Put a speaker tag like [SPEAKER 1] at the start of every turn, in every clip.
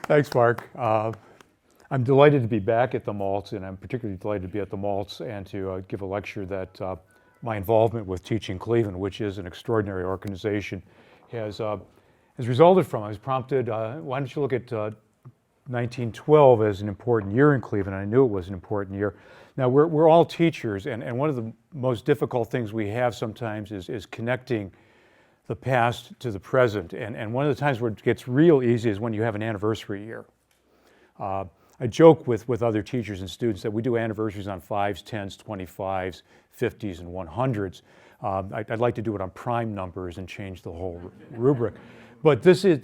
[SPEAKER 1] Thanks, Mark. I'm delighted to be back at the Maltz, and I'm particularly delighted to be at the Maltz and to give a lecture that my involvement with Teaching Cleveland, which is an extraordinary organization, has resulted from. I was prompted, why don't you look at 1912 as an important year in Cleveland? I knew it was an important year. Now, we're all teachers, and one of the most difficult things we have sometimes is connecting the past to the present. And one of the times where it gets real easy is when you have an anniversary year. I joke with other teachers and students that we do anniversaries on 5s, 10s, 25s, 50s, and 100s. I'd like to do it on prime numbers and change the whole rubric. But this is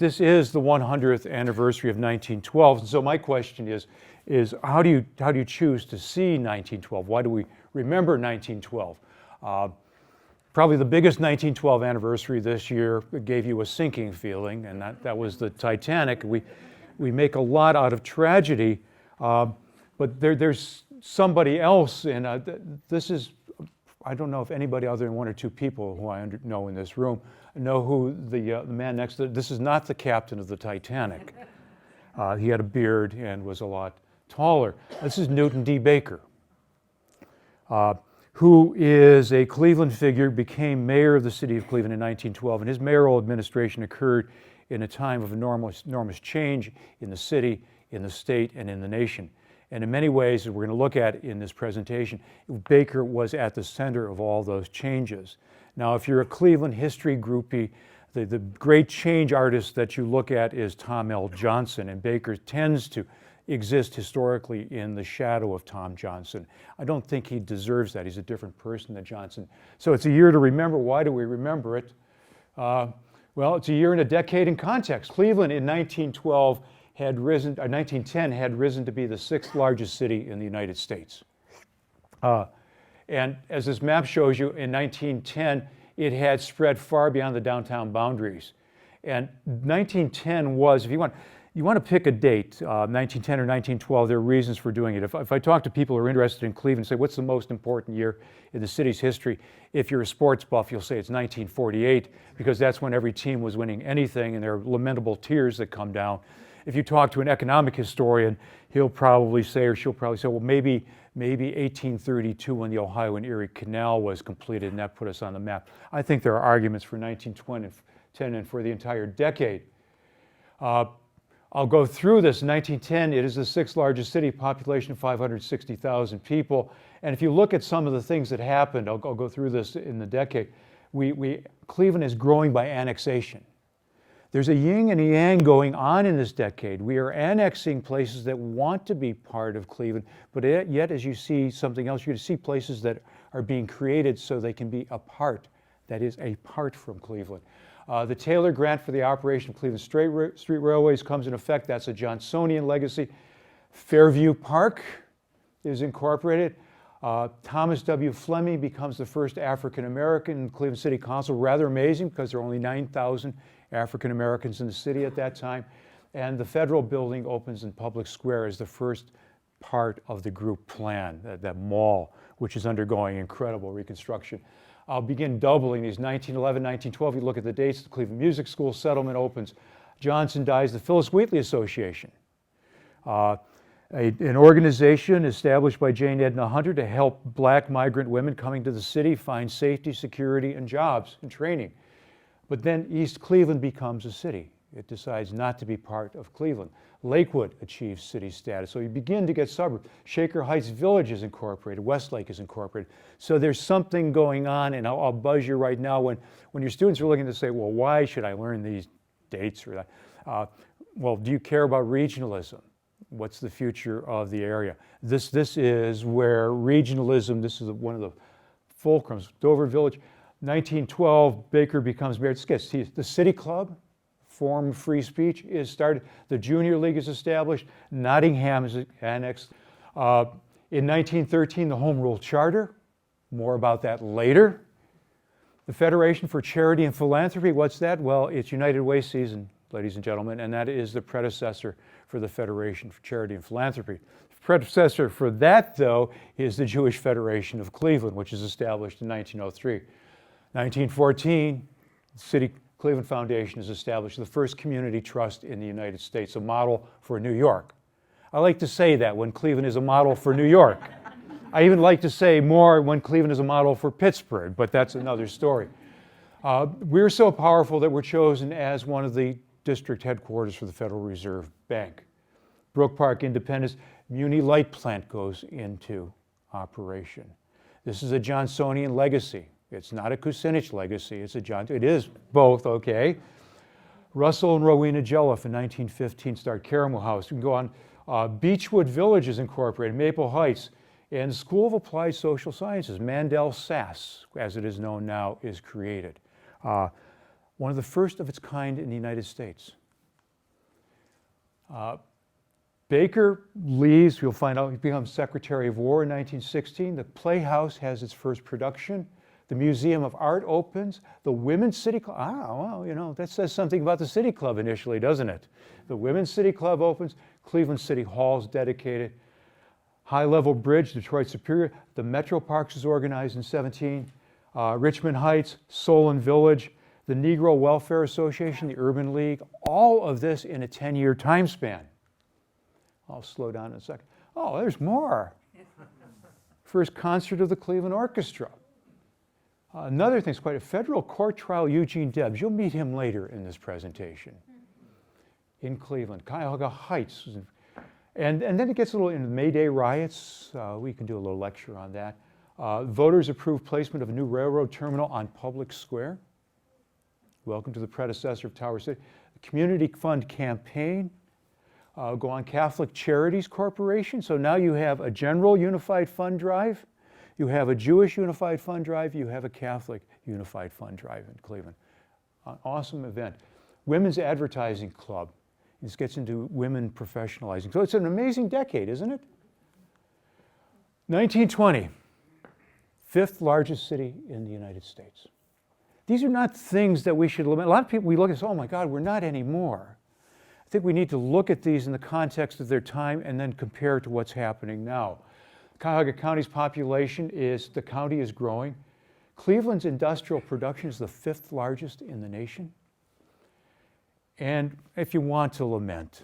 [SPEAKER 1] the 100th anniversary of 1912. And so my question is how do you choose to see 1912? Why do we remember 1912? Probably the biggest 1912 anniversary this year gave you a sinking feeling, and that was the Titanic. We make a lot out of tragedy, but there's somebody else, and this is, I don't know if anybody other than one or two people who I know in this room know who the man next to, this is not the captain of the Titanic. He had a beard and was a lot taller. This is Newton D. Baker, who is a Cleveland figure, became mayor of the city of Cleveland in 1912, and his mayoral administration occurred in a time of enormous change in the city, in the state, and in the nation. And in many ways, as we're going to look at in this presentation, Baker was at the center of all those changes. Now, if you're a Cleveland history groupie, the great change artist that you look at is Tom L. Johnson, and Baker tends to exist historically in the shadow of Tom Johnson. I don't think he deserves that. He's a different person than Johnson. So it's a year to remember. Why do we remember it? Well, it's a year and a decade in context. Cleveland in 1912 had risen, 1910 had risen to be the 6th largest city in the United States. And as this map shows you, in 1910, it had spread far beyond the downtown boundaries. And 1910 was, if you want to pick a date, 1910 or 1912, there are reasons for doing it. If I talk to people who are interested in Cleveland, say, what's the most important year in the city's history? If you're a sports buff, you'll say it's 1948, because that's when every team was winning anything, and there are lamentable tears that come down. If you talk to an economic historian, he'll probably say, or she'll probably say, well, maybe 1832 when the Ohio and Erie Canal was completed, and that put us on the map. I think there are arguments for 1910 and for the entire decade. I'll go through this. In 1910, it is the 6th largest city, population of 560,000 people. And if you look at some of the things that happened, I'll go through this in the decade. Cleveland is growing by annexation. There's a yin and a yang going on in this decade. We are annexing places that want to be part of Cleveland, but yet as you see something else, you see places that are being created so they can be apart, that is, apart from Cleveland. The Taylor Grant for the operation of Cleveland Street Railways comes in effect. That's a Johnsonian legacy. Fairview Park is incorporated. Thomas W. Fleming becomes the first African American in Cleveland City Council. Rather amazing, because there are only 9,000 African Americans in the city at that time. And the federal building opens in Public Square as the first part of the group plan, that mall, which is undergoing incredible reconstruction. I'll begin doubling these. 1911, 1912, you look at the dates, the Cleveland Music School settlement opens. Johnson dies, the Phyllis Wheatley Association, an organization established by Jane Edna Hunter to help black migrant women coming to the city find safety, security, and jobs and training. But then East Cleveland becomes a city. It decides not to be part of Cleveland. Lakewood achieves city status. So you begin to get suburbs. Shaker Heights Village is incorporated. Westlake is incorporated. So there's something going on, and I'll buzz you right now when your students are looking to say, well, why should I learn these dates or that? Well, do you care about regionalism? What's the future of the area? This is where regionalism, this is one of the fulcrums. Dover Village, 1912, Baker becomes mayor. The City Club, form of free speech, is started. The Junior League is established. Nottingham is annexed. In 1913, the Home Rule Charter. More about that later. The Federation for Charity and Philanthropy, what's that? Well, it's United Way season, ladies and gentlemen, and that is the predecessor for the Federation for Charity and Philanthropy. The predecessor for that, though, is the Jewish Federation of Cleveland, which is established in 1903. 1914, Cleveland Foundation has established the first community trust in the United States, a model for New York. I like to say that when Cleveland is a model for New York. I even like to say more when Cleveland is a model for Pittsburgh, but that's another story. We're so powerful that we're chosen as one of the district headquarters for the Federal Reserve Bank. Brook Park Independence Muni Light Plant goes into operation. This is a Johnsonian legacy. It's not a Kucinich legacy. It is both, okay. Russell and Rowena Jelliff in 1915 start Caramel House. You can go on. Beechwood Village is incorporated, Maple Heights, and the School of Applied Social Sciences, Mandel SAS, as it is known now, is created. One of the first of its kind in the United States. Baker leaves, you'll find out he becomes Secretary of War in 1916. The Playhouse has its first production. The Museum of Art opens. The Women's City Club, well, you know, that says something about the City Club initially, doesn't it? The Women's City Club opens. Cleveland City Hall is dedicated. High Level Bridge, Detroit Superior. The Metro Parks is organized in 17. Richmond Heights, Solon Village, the Negro Welfare Association, the Urban League, all of this in a 10-year time span. I'll slow down in a second. Oh, there's more. First concert of the Cleveland Orchestra. Another thing is quite a federal court trial, Eugene Debs. You'll meet him later in this presentation. In Cleveland, Cuyahoga Heights. And then it gets a little into the May Day riots. We can do a little lecture on that. Voters approved placement of a new railroad terminal on Public Square. Welcome to the predecessor of Tower City. The Community Fund campaign. Go on Catholic Charities Corporation. So now you have a general unified fund drive. You have a Jewish unified fund drive. You have a Catholic unified fund drive in Cleveland. An awesome event. Women's Advertising Club. This gets into women professionalizing. So it's an amazing decade, isn't it? 1920. Fifth largest city in the United States. These are not things that we should lament. A lot of people, we look and say, oh my God, we're not anymore. I think we need to look at these in the context of their time and then compare it to what's happening now. Cuyahoga County's population the county is growing. Cleveland's industrial production is the fifth largest in the nation. And if you want to lament,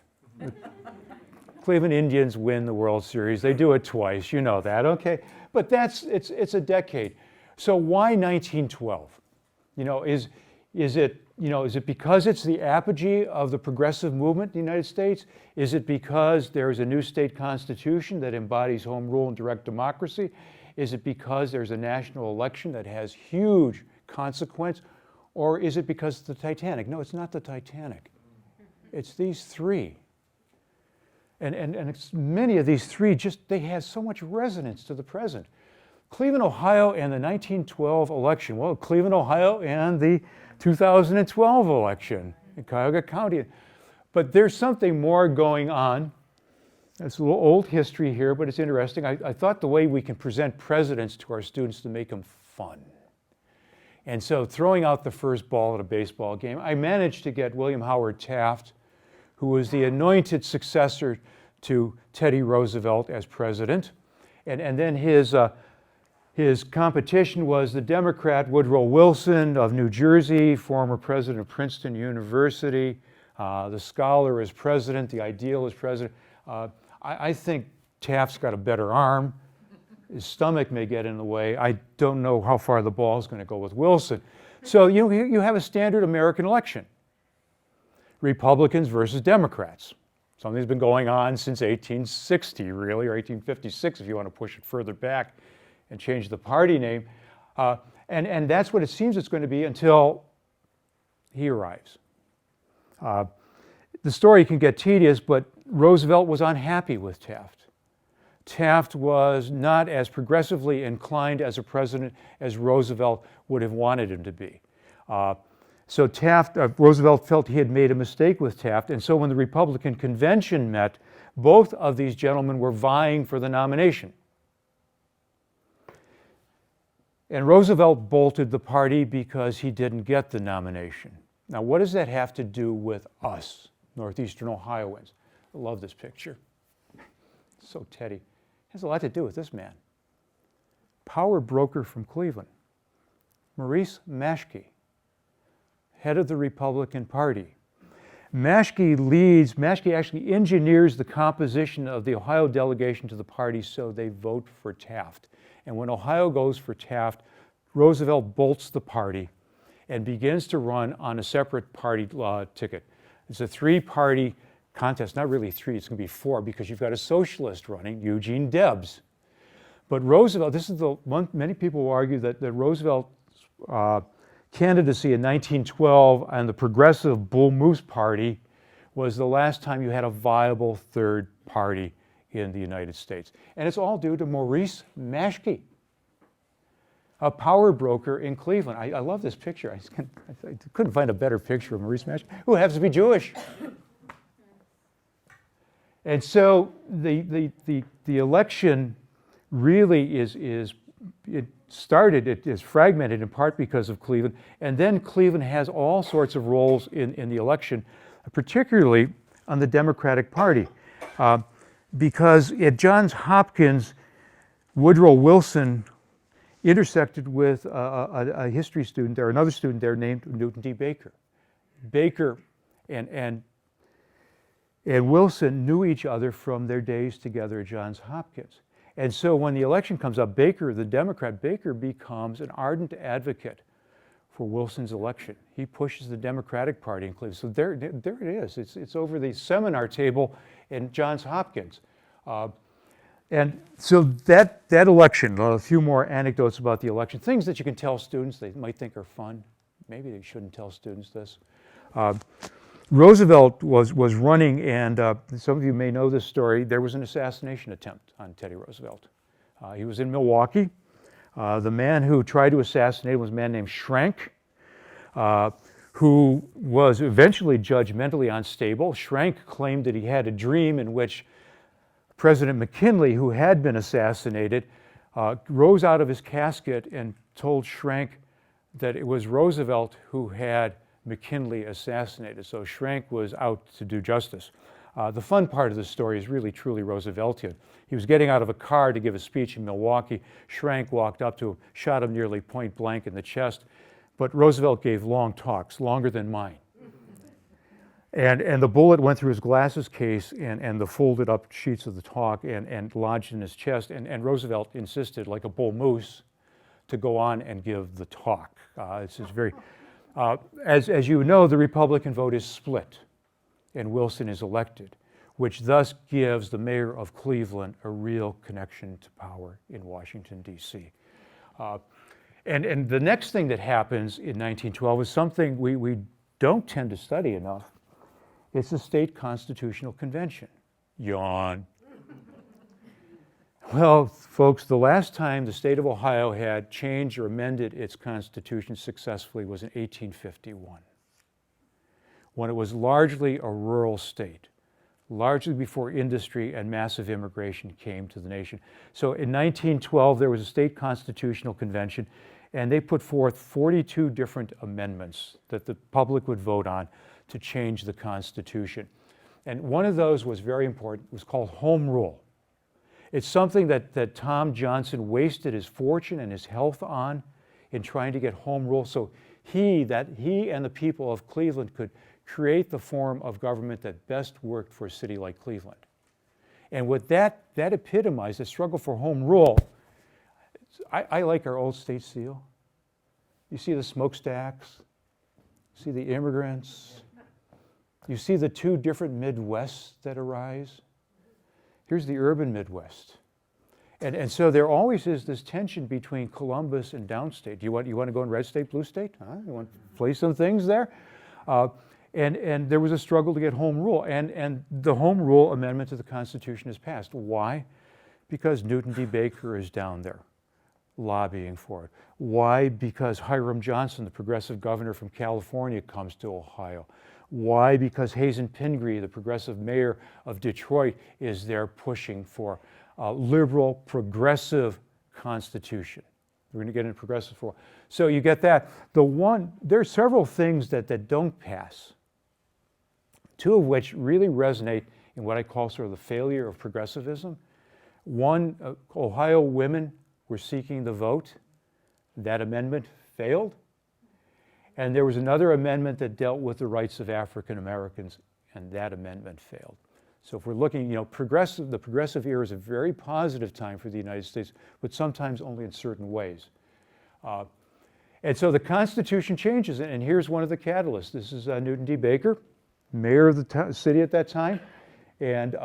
[SPEAKER 1] Cleveland Indians win the World Series. They do it twice, you know that, okay? But it's a decade. So why 1912? You know, is it because it's the apogee of the progressive movement in the United States? Is it because there's a new state constitution that embodies home rule and direct democracy? Is it because there's a national election that has huge consequence? Or is it because of the Titanic? No, it's not the Titanic. It's these three. And many of these three they have so much resonance to the present. Cleveland, Ohio, and the 1912 election. Well, Cleveland, Ohio, and the 2012 election in Cuyahoga County. But there's something more going on. It's a little old history here, but it's interesting. I thought the way we can present presidents to our students to make them fun. And so throwing out the first ball at a baseball game, I managed to get William Howard Taft, who was the anointed successor to Teddy Roosevelt as president. And then his competition was the Democrat Woodrow Wilson of New Jersey, former president of Princeton University. The scholar is president, the ideal is president. I think Taft's got a better arm. His stomach may get in the way. I don't know how far the ball is going to go with Wilson. So you have a standard American election. Republicans versus Democrats. Something's been going on since 1860, really, or 1856 if you want to push it further back and change the party name. And that's what it seems it's going to be until he arrives. The story can get tedious, but Roosevelt was unhappy with Taft. Taft was not as progressively inclined as a president as Roosevelt would have wanted him to be. So Roosevelt felt he had made a mistake with Taft, and so when the Republican convention met, both of these gentlemen were vying for the nomination. And Roosevelt bolted the party because he didn't get the nomination. Now, what does that have to do with us, Northeastern Ohioans? I love this picture. So Teddy. It has a lot to do with this man. Power broker from Cleveland, Maurice Maschke. head of the Republican Party. Maschke actually engineers the composition of the Ohio delegation to the party so they vote for Taft. And when Ohio goes for Taft, Roosevelt bolts the party and begins to run on a separate party ticket. It's a three-party contest, not really three, it's going to be four because you've got a socialist running, Eugene Debs. But Roosevelt, this is the one, many people will argue that Roosevelt's candidacy in 1912 and the progressive Bull Moose Party was the last time you had a viable third party in the United States. And it's all due to Maurice Maschke, a power broker in Cleveland. I love this picture. I couldn't find a better picture of Maurice Maschke, who happens to be Jewish. And so the election really is it is fragmented in part because of Cleveland, and then Cleveland has all sorts of roles in the election, particularly on the Democratic Party. Because at Johns Hopkins, Woodrow Wilson intersected with a history student there, another student there named Newton D. Baker. Baker and Wilson knew each other from their days together at Johns Hopkins. And so when the election comes up, Baker, the Democrat, Baker becomes an ardent advocate for Wilson's election. He pushes the Democratic Party in Cleveland. So there it is. It's over the seminar table in Johns Hopkins. And so that election, a few more anecdotes about the election, things that you can tell students they might think are fun. Maybe they shouldn't tell students this. Roosevelt was running, and some of you may know this story. There was an assassination attempt on Teddy Roosevelt. He was in Milwaukee. The man who tried to assassinate him was a man named Schrank, who was eventually judged mentally unstable. Schrank claimed that he had a dream in which President McKinley, who had been assassinated, rose out of his casket and told Schrank that it was Roosevelt who had McKinley assassinated. So Schrank was out to do justice. The fun part of the story is really truly Rooseveltian. He was getting out of a car to give a speech in Milwaukee. Schrank walked up to him, shot him nearly point blank in the chest. But Roosevelt gave long talks, longer than mine. And the bullet went through his glasses case and the folded up sheets of the talk and lodged in his chest. And Roosevelt insisted, like a bull moose, to go on and give the talk. This is very... As you know, the Republican vote is split, and Wilson is elected, which thus gives the mayor of Cleveland a real connection to power in Washington, D.C. And the next thing that happens in 1912 is something we don't tend to study enough. It's the state constitutional convention. Yawn. Well, folks, the last time the state of Ohio had changed or amended its constitution successfully was in 1851, when it was largely a rural state, largely before industry and massive immigration came to the nation. So in 1912, there was a state constitutional convention, and they put forth 42 different amendments that the public would vote on to change the Constitution. And one of those was very important. It was called Home Rule. It's something that Tom Johnson wasted his fortune and his health on in trying to get home rule, so he and the people of Cleveland could create the form of government that best worked for a city like Cleveland. And what that epitomized, the struggle for home rule, I like our old state seal. You see the smokestacks, you see the immigrants, you see the two different Midwests that arise. Here's the urban Midwest. And so there always is this tension between Columbus and downstate. Do you want to go in red state, blue state? Huh? You want to play some things there? And there was a struggle to get home rule. And the home rule amendment to the Constitution is passed. Why? Because Newton D. Baker is down there lobbying for it. Why? Because Hiram Johnson, the progressive governor from California, comes to Ohio. Why? Because Hazen Pingree, the progressive mayor of Detroit, is there pushing for a liberal, progressive constitution. We're going to get into progressive for. So you get that. There are several things that don't pass, two of which really resonate in what I call sort of the failure of progressivism. One, Ohio women were seeking the vote. That amendment failed. And there was another amendment that dealt with the rights of African Americans, and that amendment failed. So if we're looking, the progressive era is a very positive time for the United States, but sometimes only in certain ways. And so the Constitution changes, and here's one of the catalysts. This is Newton D. Baker, mayor of the city at that time, and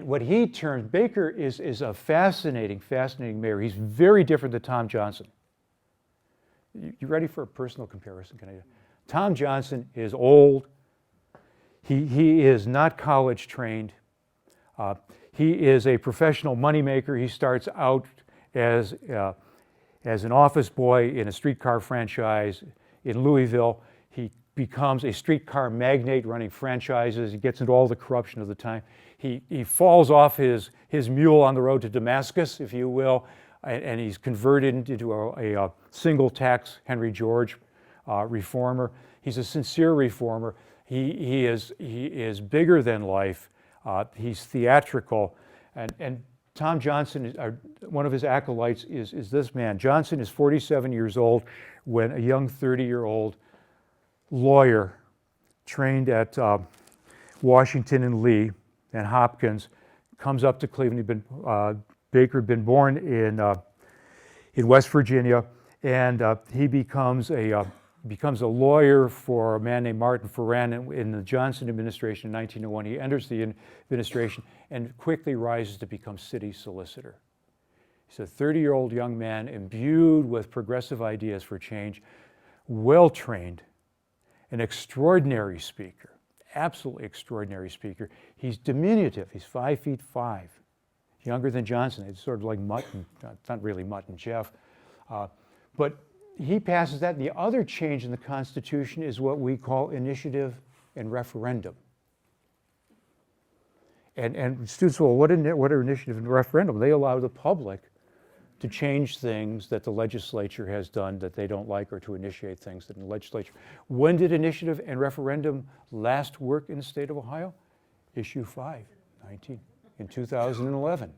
[SPEAKER 1] what he turned, Baker is a fascinating mayor. He's very different than Tom Johnson. You ready for a personal comparison? Tom Johnson is old. He is not college trained. He is a professional moneymaker. He starts out as an office boy in a streetcar franchise in Louisville. He becomes a streetcar magnate running franchises. He gets into all the corruption of the time. He falls off his mule on the road to Damascus, if you will, and he's converted into a single tax Henry George reformer. He's a sincere reformer. He is bigger than life. He's theatrical, and Tom Johnson, one of his acolytes is this man. Johnson is 47 years old when a young 30-year-old lawyer trained at Washington and Lee and Hopkins comes up to Cleveland. Baker had been born in West Virginia, and he becomes a lawyer for a man named Martin Foran in the Johnson administration in 1901. He enters the administration and quickly rises to become city solicitor. He's a 30-year-old young man imbued with progressive ideas for change, well-trained, an extraordinary speaker, absolutely extraordinary speaker. He's diminutive. He's 5'5", younger than Johnson. It's sort of like Mutt, it's not really Mutt and Jeff, but he passes that. And the other change in the Constitution is what we call initiative and referendum. And students, well, what are initiative and referendum? They allow the public to change things that the legislature has done that they don't like, or to initiate things that the legislature. When did initiative and referendum last work in the state of Ohio? Issue 5, in 2011.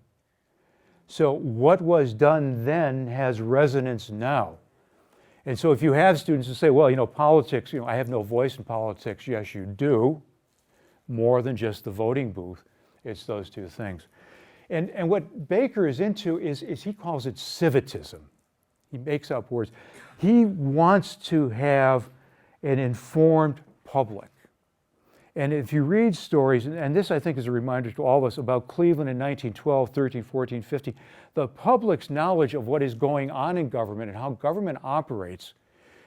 [SPEAKER 1] So what was done then has resonance now. And so if you have students who say, well, politics, I have no voice in politics. Yes, you do. More than just the voting booth. It's those two things. And what Baker is into is he calls it civitism. He makes up words. He wants to have an informed public. And if you read stories, and this I think is a reminder to all of us about Cleveland in 1912, 13, 14, 15, the public's knowledge of what is going on in government and how government operates.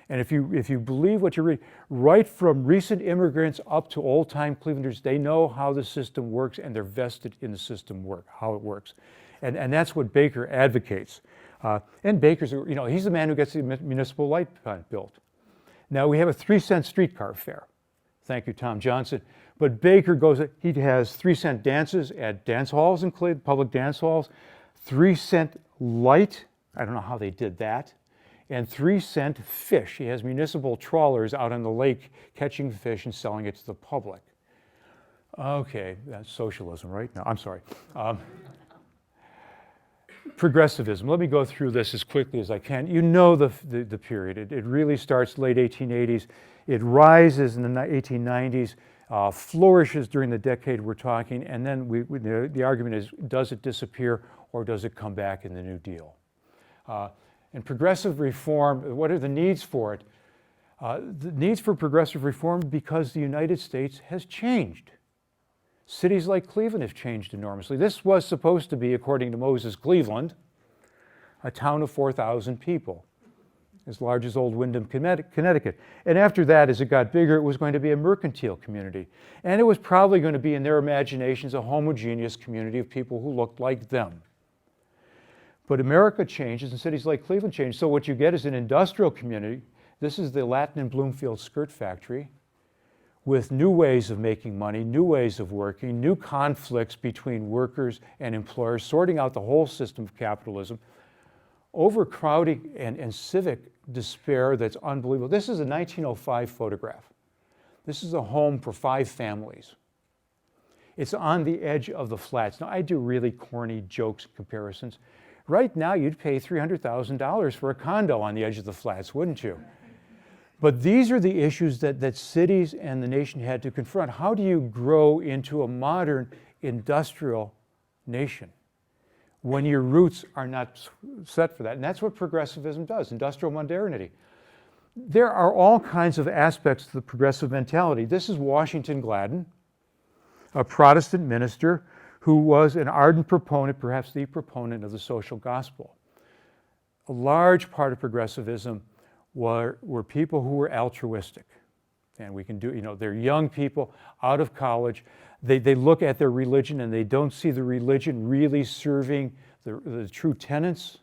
[SPEAKER 1] And if you believe what you read, right from recent immigrants up to old-time Clevelanders, they know how the system works and they're vested in the system how it works. And that's what Baker advocates. And Baker's, he's the man who gets the municipal light plant built. Now we have a 3-cent streetcar fare. Thank you, Tom Johnson. But Baker he has 3-cent dances at dance halls in Cleveland, public dance halls, 3-cent light, I don't know how they did that, and 3-cent fish. He has municipal trawlers out on the lake catching fish and selling it to the public. Okay, that's socialism, right? No, I'm sorry. Progressivism. Let me go through this as quickly as I can. You know the period. It really starts late 1880s. It rises in the 1890s, flourishes during the decade we're talking, and then the argument is, does it disappear or does it come back in the New Deal? And progressive reform, what are the needs for it? The needs for progressive reform because the United States has changed. Cities like Cleveland have changed enormously. This was supposed to be, according to Moses Cleveland, a town of 4,000 people, as large as old Windham, Connecticut. And after that, as it got bigger, it was going to be a mercantile community. And it was probably going to be, in their imaginations, a homogeneous community of people who looked like them. But America changes and cities like Cleveland change. So what you get is an industrial community. This is the Latin and Bloomfield skirt factory, with new ways of making money, new ways of working, new conflicts between workers and employers, sorting out the whole system of capitalism, overcrowding and civic despair that's unbelievable. This is a 1905 photograph. This is a home for 5 families. It's on the edge of the flats. Now, I do really corny jokes and comparisons. Right now, you'd pay $300,000 for a condo on the edge of the flats, wouldn't you? But these are the issues that cities and the nation had to confront. How do you grow into a modern industrial nation when your roots are not set for that? And that's what progressivism does, industrial modernity. There are all kinds of aspects to the progressive mentality. This is Washington Gladden, a Protestant minister who was an ardent proponent, perhaps the proponent of the social gospel. A large part of progressivism were people who were altruistic. And we can do, they're young people out of college. They look at their religion and they don't see the religion really serving the true tenets.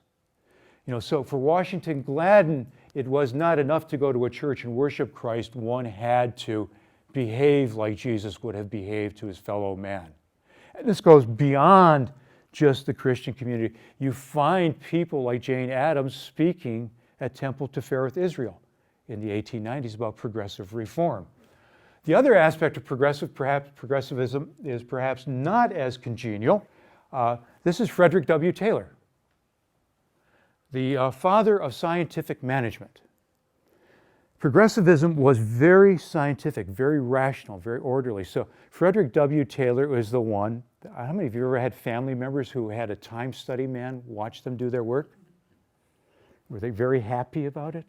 [SPEAKER 1] So for Washington Gladden, it was not enough to go to a church and worship Christ. One had to behave like Jesus would have behaved to his fellow man. And this goes beyond just the Christian community. You find people like Jane Addams speaking at Temple Tifereth Israel in the 1890s about progressive reform. The other aspect of progressivism is perhaps not as congenial. This is Frederick W. Taylor, the father of scientific management. Progressivism was very scientific, very rational, very orderly. So Frederick W. Taylor was the one. How many of you ever had family members who had a time study man watch them do their work? Were they very happy about it?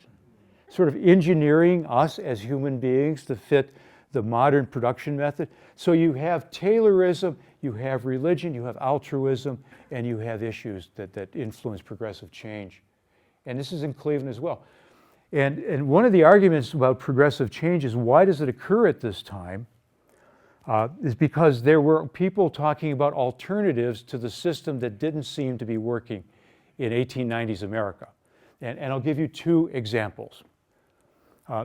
[SPEAKER 1] Sort of engineering us as human beings to fit the modern production method. So you have Taylorism, you have religion, you have altruism, and you have issues that influence progressive change. And this is in Cleveland as well. And one of the arguments about progressive change is why does it occur at this time? Is because there were people talking about alternatives to the system that didn't seem to be working in 1890s America. And I'll give you two examples.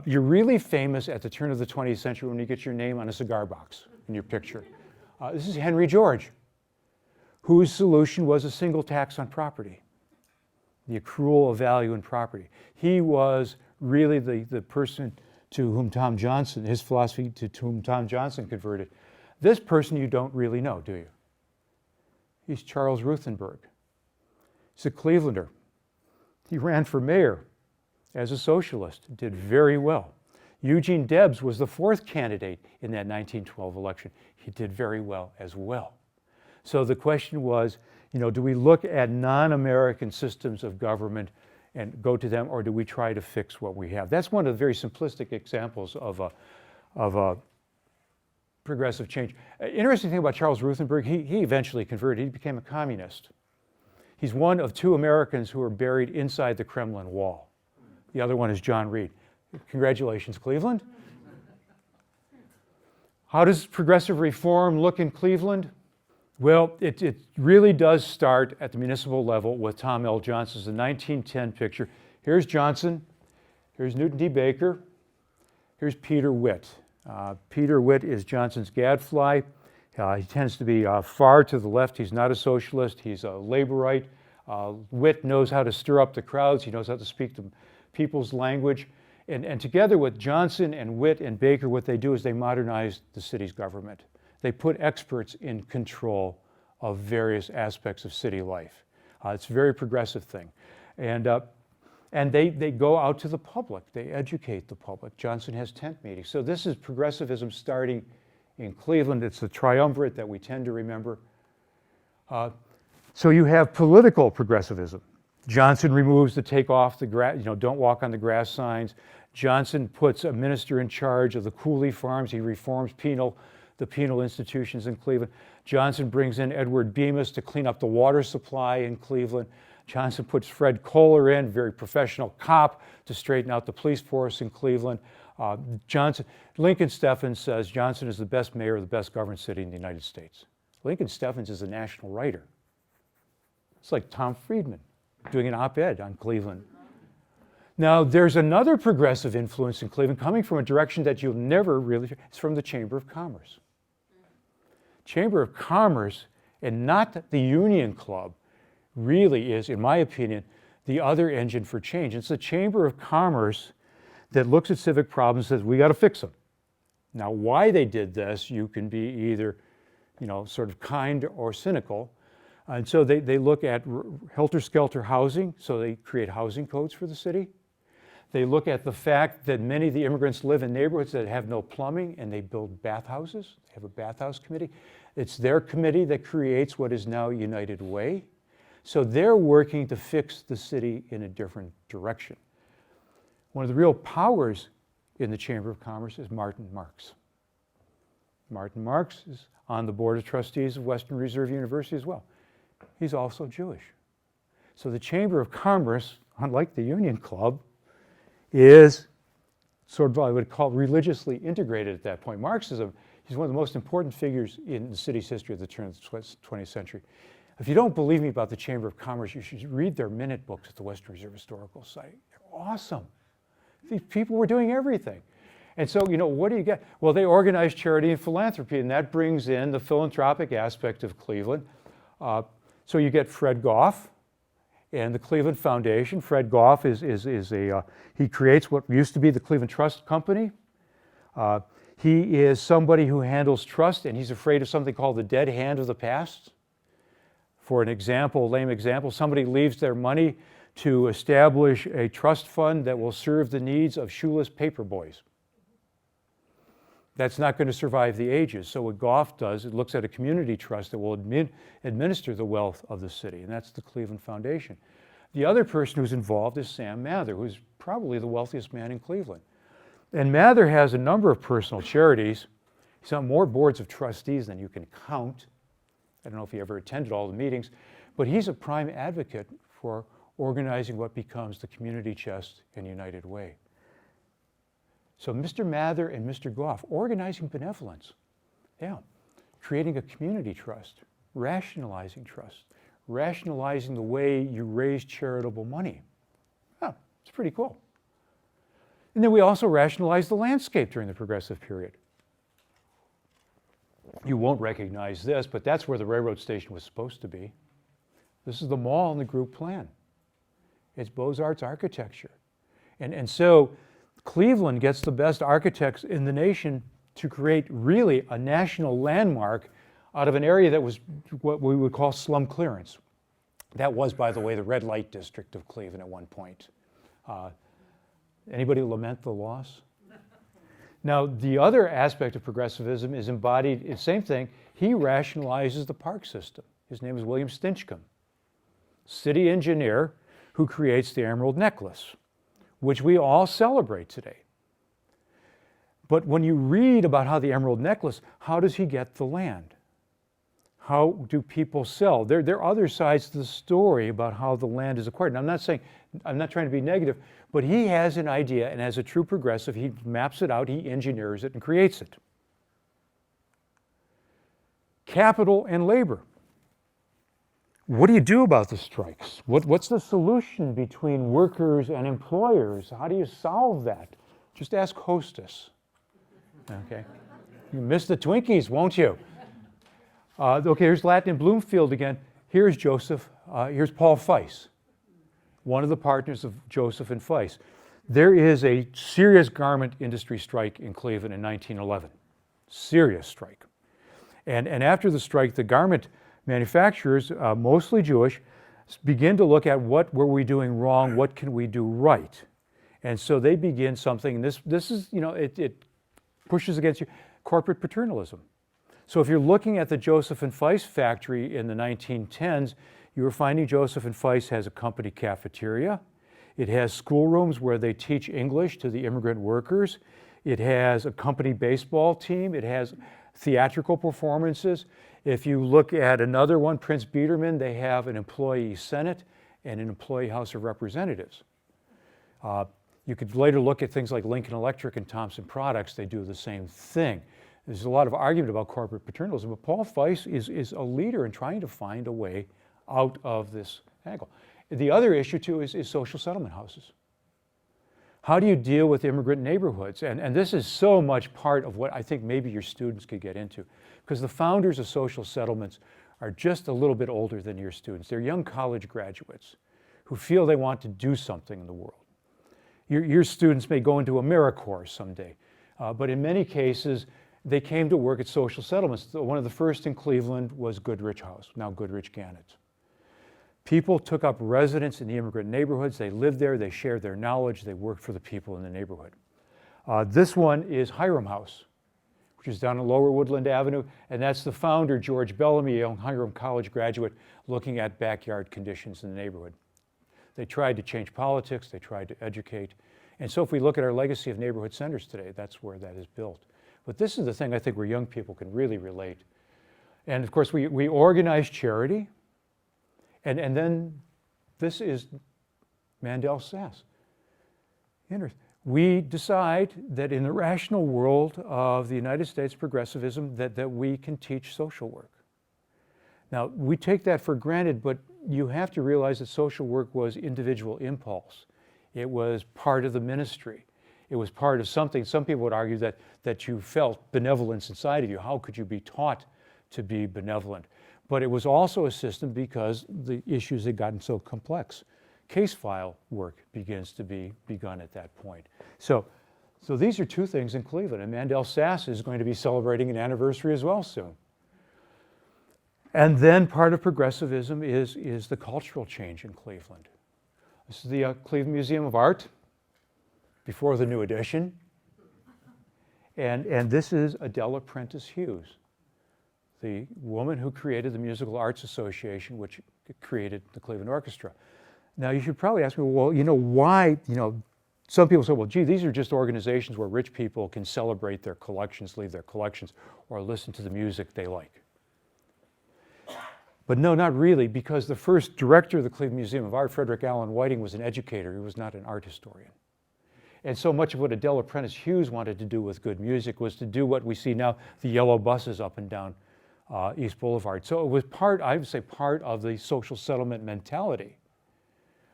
[SPEAKER 1] You're really famous at the turn of the 20th century when you get your name on a cigar box in your picture. This is Henry George, whose solution was a single tax on property, the accrual of value in property. He was really the person to whom Tom Johnson, his philosophy to whom Tom Johnson converted. This person you don't really know, do you? He's Charles Ruthenberg. He's a Clevelander. He ran for mayor as a socialist, did very well. Eugene Debs was the fourth candidate in that 1912 election. He did very well as well. So the question was, do we look at non-American systems of government and go to them, or do we try to fix what we have? That's one of the very simplistic examples of a progressive change. Interesting thing about Charles Ruthenberg, he eventually converted. He became a communist. He's one of two Americans who are buried inside the Kremlin wall. The other one is John Reed. Congratulations, Cleveland. How does progressive reform look in Cleveland? Well, it really does start at the municipal level with Tom L. Johnson's 1910 picture. Here's Johnson. Here's Newton D. Baker. Here's Peter Witt. Peter Witt is Johnson's gadfly. He tends to be far to the left. He's not a socialist. He's a laborite. Witt knows how to stir up the crowds. He knows how to speak the people's language. And together with Johnson and Witt and Baker, what they do is they modernize the city's government. They put experts in control of various aspects of city life. It's a very progressive thing. And they go out to the public. They educate the public. Johnson has tent meetings. So this is progressivism starting in Cleveland. It's the triumvirate that we tend to remember. So you have political progressivism. Johnson removes the take off the grass, don't walk on the grass signs. Johnson puts a minister in charge of the Cooley farms. He reforms the penal institutions in Cleveland. Johnson brings in Edward Bemis to clean up the water supply in Cleveland. Johnson puts Fred Kohler in, very professional cop, to straighten out the police force in Cleveland. Lincoln Steffens says Johnson is the best mayor of the best governed city in the United States. Lincoln Steffens is a national writer. It's like Tom Friedman doing an op-ed on Cleveland. Now, there's another progressive influence in Cleveland coming from a direction that you'll never really, it's from the Chamber of Commerce. Chamber of Commerce, and not the Union Club, really is, in my opinion, the other engine for change. It's the Chamber of Commerce that looks at civic problems and says, we got to fix them. Now, why they did this, you can be either, sort of kind or cynical. And so they look at helter-skelter housing, so they create housing codes for the city. They look at the fact that many of the immigrants live in neighborhoods that have no plumbing, and they build bathhouses. They have a bathhouse committee. It's their committee that creates what is now United Way. So they're working to fix the city in a different direction. One of the real powers in the Chamber of Commerce is Martin Marks. Martin Marks is on the Board of Trustees of Western Reserve University as well. He's also Jewish. So the Chamber of Commerce, unlike the Union Club, is sort of, I would call, religiously integrated at that point. Marxism, he's one of the most important figures in the city's history at the turn of the 20th century. If you don't believe me about the Chamber of Commerce, you should read their minute books at the Western Reserve Historical Site. They're awesome. These people were doing everything. And so, what do you get? Well, they organize charity and philanthropy, and that brings in the philanthropic aspect of Cleveland. So you get Fred Goff and the Cleveland Foundation. Fred Goff he creates what used to be the Cleveland Trust Company. He is somebody who handles trust, and he's afraid of something called the dead hand of the past. For an example, lame example, somebody leaves their money to establish a trust fund that will serve the needs of shoeless paper boys. That's not going to survive the ages. So what Goff does, it looks at a community trust that will administer the wealth of the city, and that's the Cleveland Foundation. The other person who's involved is Sam Mather, who's probably the wealthiest man in Cleveland. And Mather has a number of personal charities. He's on more boards of trustees than you can count. I don't know if he ever attended all the meetings, but he's a prime advocate for organizing what becomes the community chest and United Way. So Mr. Mather and Mr. Goff organizing benevolence, creating a community trust, rationalizing trust, rationalizing the way you raise charitable money. It's pretty cool. And then we also rationalized the landscape during the Progressive period. You won't recognize this, but that's where the railroad station was supposed to be. This is the mall in the group plan. It's Beaux-Arts architecture. And so Cleveland gets the best architects in the nation to create really a national landmark out of an area that was what we would call slum clearance. That was, by the way, the red light district of Cleveland at one point. Anybody lament the loss? Now, the other aspect of progressivism is embodied in the same thing. He rationalizes the park system. His name is William Stinchcomb, city engineer who creates the Emerald Necklace, which we all celebrate today. But when you read about how the Emerald Necklace, how does he get the land? How do people sell? There are other sides to the story about how the land is acquired. And I'm not trying to be negative, but he has an idea, and as a true progressive, he maps it out, he engineers it, and creates it. Capital and labor. What do you do about the strikes? What's the solution between workers and employers? How do you solve that? Just ask Hostess. Okay. You miss the Twinkies, won't you? Okay, here's Latin and Bloomfield again. Here's here's Paul Feiss, one of the partners of Joseph and Feiss. There is a serious garment industry strike in Cleveland in 1911. Serious strike. And after the strike, the garment manufacturers, mostly Jewish, begin to look at what were we doing wrong, what can we do right. And so they begin something, and this is, it pushes against you, corporate paternalism. So if you're looking at the Joseph and Feiss factory in the 1910s, you were finding Joseph and Feiss has a company cafeteria. It has schoolrooms where they teach English to the immigrant workers. It has a company baseball team. It has theatrical performances. If you look at another one, Prince Biedermann, they have an employee senate and an employee House of Representatives. You could later look at things like Lincoln Electric and Thompson Products. They do the same thing. There's a lot of argument about corporate paternalism, but Paul Feiss is a leader in trying to find a way out of this angle. The other issue, too, is social settlement houses. How do you deal with immigrant neighborhoods? And this is so much part of what I think maybe your students could get into, because the founders of social settlements are just a little bit older than your students. They're young college graduates who feel they want to do something in the world. Your students may go into AmeriCorps someday, but in many cases, they came to work at social settlements. One of the first in Cleveland was Goodrich House, now Goodrich Gannett. People took up residence in the immigrant neighborhoods. They lived there, they shared their knowledge, they worked for the people in the neighborhood. This one is Hiram House, which is down on Lower Woodland Avenue, and that's the founder, George Bellamy, a young Hiram College graduate, looking at backyard conditions in the neighborhood. They tried to change politics, they tried to educate, and so if we look at our legacy of neighborhood centers today, that's where that is built. But this is the thing I think where young people can really relate. And of course, we organize charity, and then this is Mandel Sass. We decide that in the rational world of the United States progressivism that we can teach social work. Now, we take that for granted, but you have to realize that social work was individual impulse. It was part of the ministry. It was part of something. Some people would argue that you felt benevolence inside of you. How could you be taught to be benevolent? But it was also a system because the issues had gotten so complex. Case file work begins to be begun at that point. So these are two things in Cleveland, and Mandel Sass is going to be celebrating an anniversary as well soon. And then part of progressivism is the cultural change in Cleveland. This is the Cleveland Museum of Art before the new edition. And this is Adela Prentice Hughes, the woman who created the Musical Arts Association, which created the Cleveland Orchestra. Now, you should probably ask me, well, why, some people say, well, gee, these are just organizations where rich people can celebrate their collections, leave their collections, or listen to the music they like. But no, not really, because the first director of the Cleveland Museum of Art, Frederick Allen Whiting, was an educator. He was not an art historian. And so much of what Adela Prentice Hughes wanted to do with good music was to do what we see now, the yellow buses up and down East Boulevard. So it was I would say part of the social settlement mentality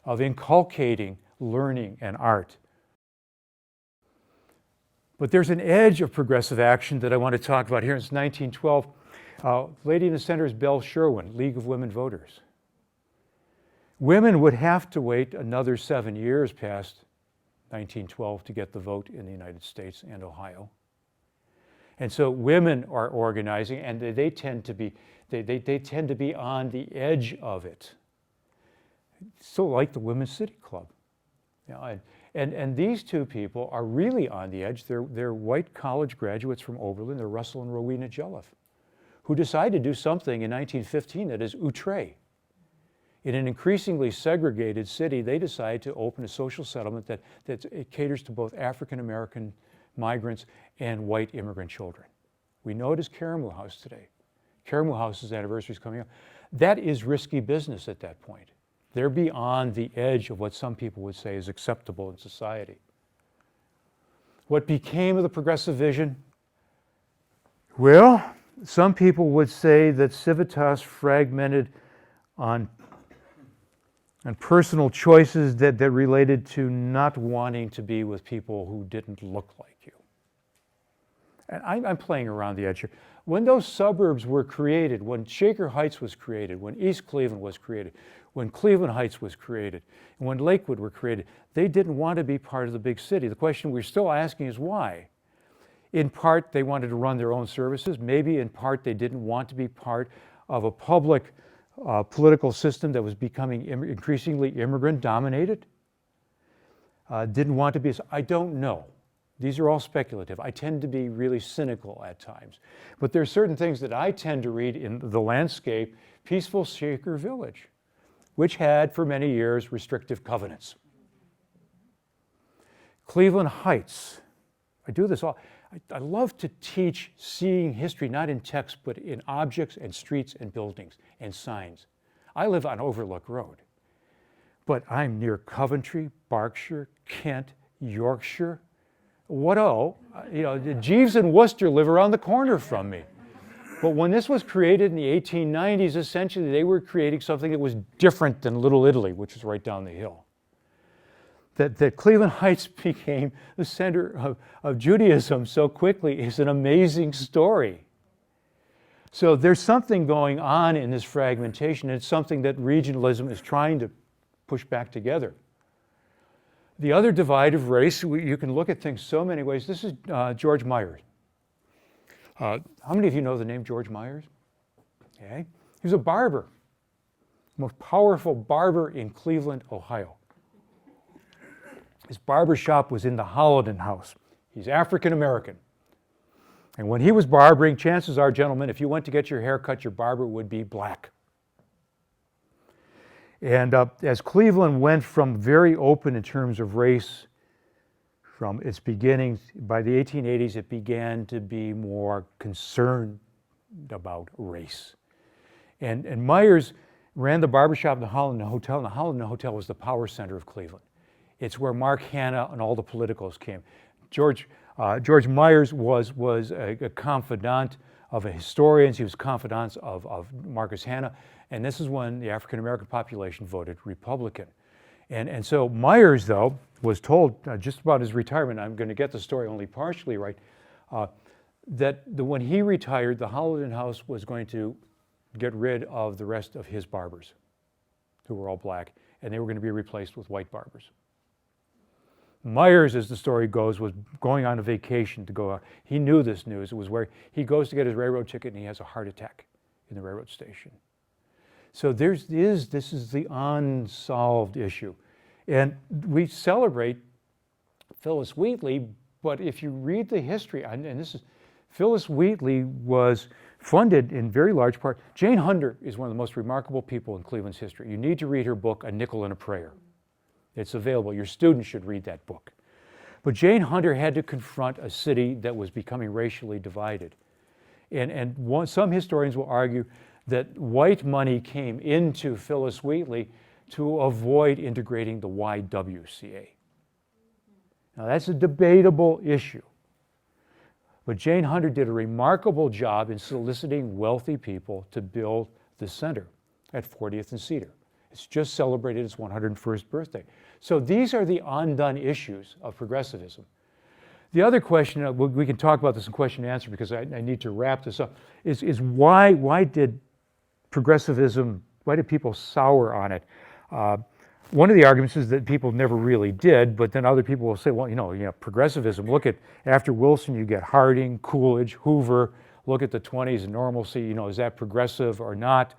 [SPEAKER 1] of inculcating learning and art. But there's an edge of progressive action that I want to talk about here. It's 1912. Lady in the center is Belle Sherwin, League of Women Voters. Women would have to wait another 7 years past 1912 to get the vote in the United States and Ohio. And so women are organizing, and they tend to be on the edge of it. So like the Women's City Club. And these two people are really on the edge. They're white college graduates from Oberlin. They're Russell and Rowena Jelliff, who decided to do something in 1915 that is outre. In an increasingly segregated city, they decided to open a social settlement that it caters to both African American migrants and white immigrant children. We know it as Krieger-Mueller House today. Krieger-Mueller House's anniversary is coming up. That is risky business at that point. They're beyond the edge of what some people would say is acceptable in society. What became of the progressive vision? Well, some people would say that Civitas fragmented on personal choices that related to not wanting to be with people who didn't look like you. And I'm playing around the edge here. When those suburbs were created, when Shaker Heights was created, when East Cleveland was created, when Cleveland Heights was created, and when Lakewood were created, they didn't want to be part of the big city. The question we're still asking is why? In part, they wanted to run their own services. Maybe in part, they didn't want to be part of a public political system that was becoming increasingly immigrant-dominated. Didn't want to be, I don't know. These are all speculative. I tend to be really cynical at times. But there are certain things that I tend to read in the landscape. Peaceful Shaker Village, which had for many years restrictive covenants. Cleveland Heights. I do this all. I love to teach seeing history, not in text, but in objects and streets and buildings and signs. I live on Overlook Road, but I'm near Coventry, Berkshire, Kent, Yorkshire. Jeeves and Worcester live around the corner from me. But when this was created in the 1890s, essentially they were creating something that was different than Little Italy, which is right down the hill. That Cleveland Heights became the center of Judaism so quickly is an amazing story. So there's something going on in this fragmentation. It's something that regionalism is trying to push back together. The other divide of race, you can look at things so many ways. This is George Myers. How many of you know the name George Myers? Okay. He was a barber. most powerful barber in Cleveland, Ohio. His barber shop was in the Holiday House. He's African American. And when he was barbering, chances are, gentlemen, if you went to get your hair cut, your barber would be black. And as Cleveland went from very open in terms of race from its beginnings, by the 1880s, it began to be more concerned about race. And Myers ran the barbershop in the Holiday Hotel, and the Holiday Hotel was the power center of Cleveland. It's where Mark Hanna and all the politicals came. George Myers was a confidant of a historians. He was confidant of Marcus Hanna, and this is when the African American population voted Republican. And so Myers, though, was told just about his retirement, I'm going to get the story only partially right, that when he retired, the Holiday House was going to get rid of the rest of his barbers, who were all black, and they were going to be replaced with white barbers. Myers, as the story goes, was going on a vacation to go out. He knew this news. It was where he goes to get his railroad ticket and he has a heart attack in the railroad station. So this is the unsolved issue. And we celebrate Phyllis Wheatley, but if you read the history, and this is, Phyllis Wheatley was funded in very large part. Jane Hunter is one of the most remarkable people in Cleveland's history. You need to read her book, A Nickel and a Prayer. It's available. Your students should read that book. But Jane Hunter had to confront a city that was becoming racially divided. Some historians will argue that white money came into Phyllis Wheatley to avoid integrating the YWCA. Now that's a debatable issue. But Jane Hunter did a remarkable job in soliciting wealthy people to build the center at 40th and Cedar. It's just celebrated its 101st birthday. So these are the undone issues of progressivism. The other question, we can talk about this in question and answer because I need to wrap this up, is why did progressivism, why did people sour on it? One of the arguments is that people never really did, but then other people will say, well, progressivism, look at, after Wilson, you get Harding, Coolidge, Hoover, look at the 20s and normalcy, is that progressive or not?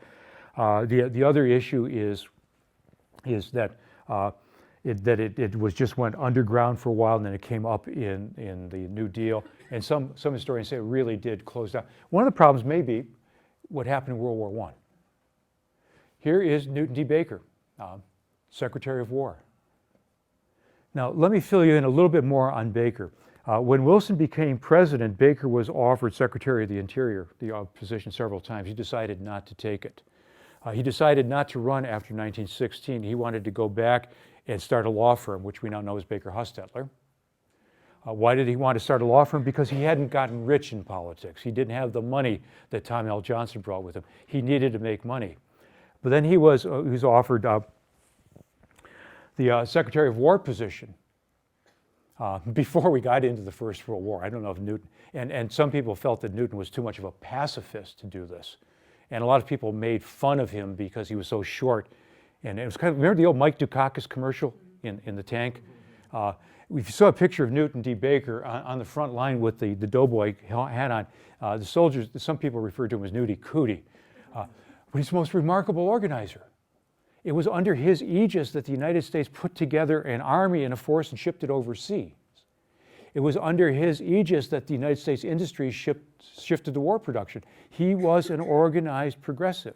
[SPEAKER 1] The other issue is that it was just went underground for a while and then it came up in the New Deal. And some historians say it really did close down. One of the problems may be what happened in World War I. Here is Newton D. Baker, Secretary of War. Now, let me fill you in a little bit more on Baker. When Wilson became president, Baker was offered Secretary of the Interior, the position, several times. He decided not to take it. He decided not to run after 1916. He wanted to go back and start a law firm, which we now know as Baker Hostetler. Why did he want to start a law firm? Because he hadn't gotten rich in politics. He didn't have the money that Tom L. Johnson brought with him. He needed to make money. But then he was offered the Secretary of War position before we got into the First World War. I don't know if Newton, and some people felt that Newton was too much of a pacifist to do this. And a lot of people made fun of him because he was so short. And it was kind of, remember the old Mike Dukakis commercial in the tank? If you saw a picture of Newton D. Baker on the front line with the doughboy hat on, the soldiers, some people referred to him as Nudie Cootie. But he's the most remarkable organizer. It was under his aegis that the United States put together an army and a force and shipped it overseas. It was under his aegis that the United States industry shifted to war production. He was an organized progressive.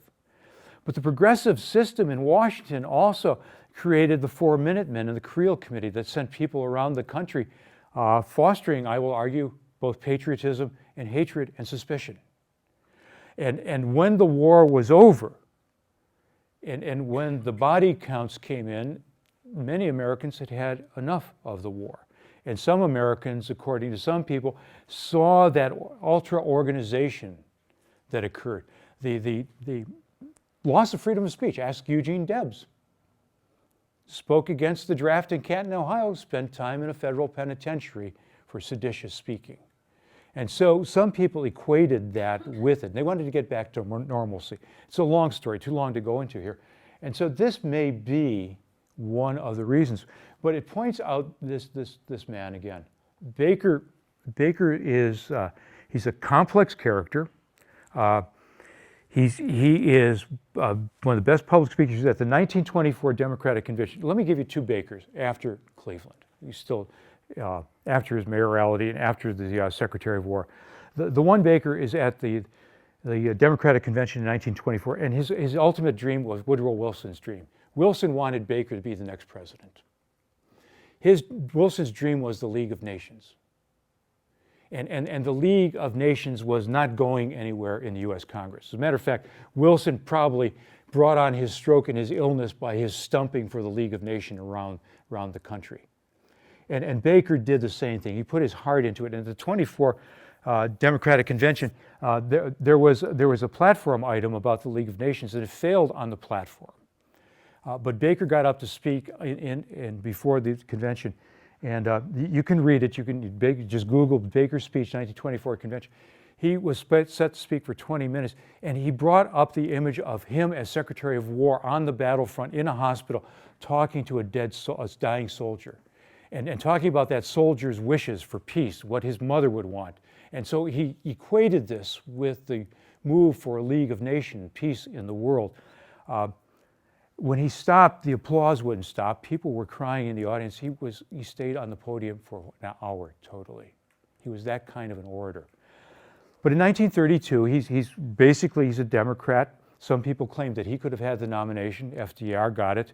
[SPEAKER 1] But the progressive system in Washington also created the 4 Minutemen and the Creel Committee that sent people around the country fostering, I will argue, both patriotism and hatred and suspicion. And when the war was over, and when the body counts came in, many Americans had had enough of the war. And some Americans, according to some people, saw that ultra-organization that occurred. The loss of freedom of speech. Ask Eugene Debs. Spoke against the draft in Canton, Ohio, spent time in a federal penitentiary for seditious speaking. And so some people equated that with it. They wanted to get back to normalcy. It's a long story, too long to go into here. And so this may be one of the reasons. But it points out this man again. Baker is, he's a complex character. He is one of the best public speakers at the 1924 Democratic Convention. Let me give you two Bakers after Cleveland. He's still, after his mayoralty and after the Secretary of War. The one Baker is at the Democratic Convention in 1924, and his ultimate dream was Woodrow Wilson's dream. Wilson wanted Baker to be the next president. Wilson's dream was the League of Nations. And the League of Nations was not going anywhere in the U.S. Congress. As a matter of fact, Wilson probably brought on his stroke and his illness by his stumping for the League of Nations around the country. And Baker did the same thing. He put his heart into it. And at the 24 Democratic Convention, there was a platform item about the League of Nations, and it failed on the platform. But Baker got up to speak before the convention. And you can read it. You can just Google Baker's speech, 1924 convention. He was set to speak for 20 minutes, and he brought up the image of him as Secretary of War on the battlefront in a hospital, talking to a dying soldier, and talking about that soldier's wishes for peace, what his mother would want. And so he equated this with the move for a League of Nations, peace in the world. When he stopped, the applause wouldn't stop. People were crying in the audience. He stayed on the podium for an hour totally. He was that kind of an orator. But in 1932, he's a Democrat. Some people claim that he could have had the nomination. FDR got it.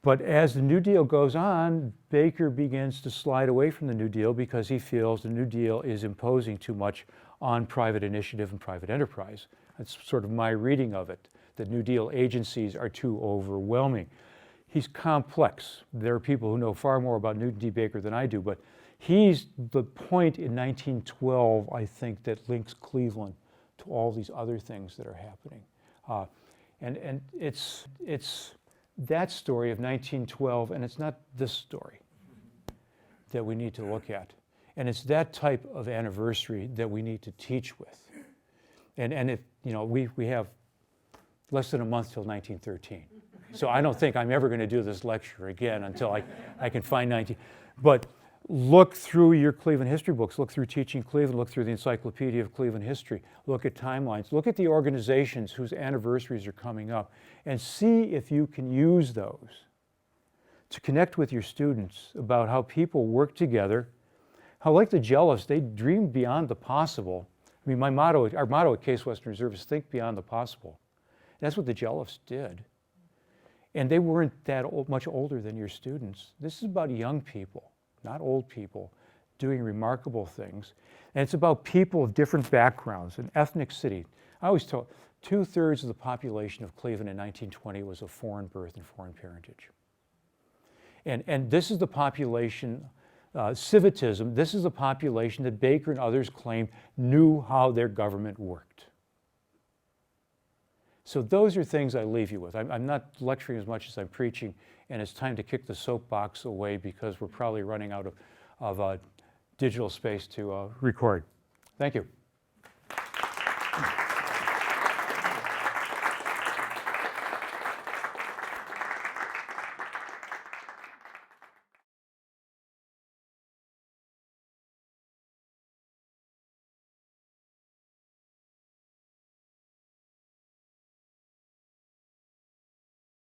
[SPEAKER 1] But as the New Deal goes on, Baker begins to slide away from the New Deal because he feels the New Deal is imposing too much on private initiative and private enterprise. That's sort of my reading of it. The New Deal agencies are too overwhelming. He's complex. There are people who know far more about Newton D. Baker than I do, but he's the point in 1912, I think, that links Cleveland to all these other things that are happening. And it's that story of 1912, and it's not this story that we need to look at. And it's that type of anniversary that we need to teach with. And if, we have less than a month till 1913. So I don't think I'm ever going to do this lecture again until I can find 19. But look through your Cleveland history books. Look through Teaching Cleveland. Look through the Encyclopedia of Cleveland History. Look at timelines. Look at the organizations whose anniversaries are coming up and see if you can use those to connect with your students about how people work together, how, like the Jelliffs, they dreamed beyond the possible. I mean, our motto at Case Western Reserve is think beyond the possible. That's what the Jelliffs did. And they weren't that much older than your students. This is about young people, not old people, doing remarkable things. And it's about people of different backgrounds, an ethnic city. I always tell 2/3 of the population of Cleveland in 1920 was of foreign birth and foreign parentage. And this is the population, Civitism, this is the population that Baker and others claim knew how their government worked. So those are things I leave you with. I'm not lecturing as much as I'm preaching, and it's time to kick the soapbox away because we're probably running out of digital space to record. Thank you.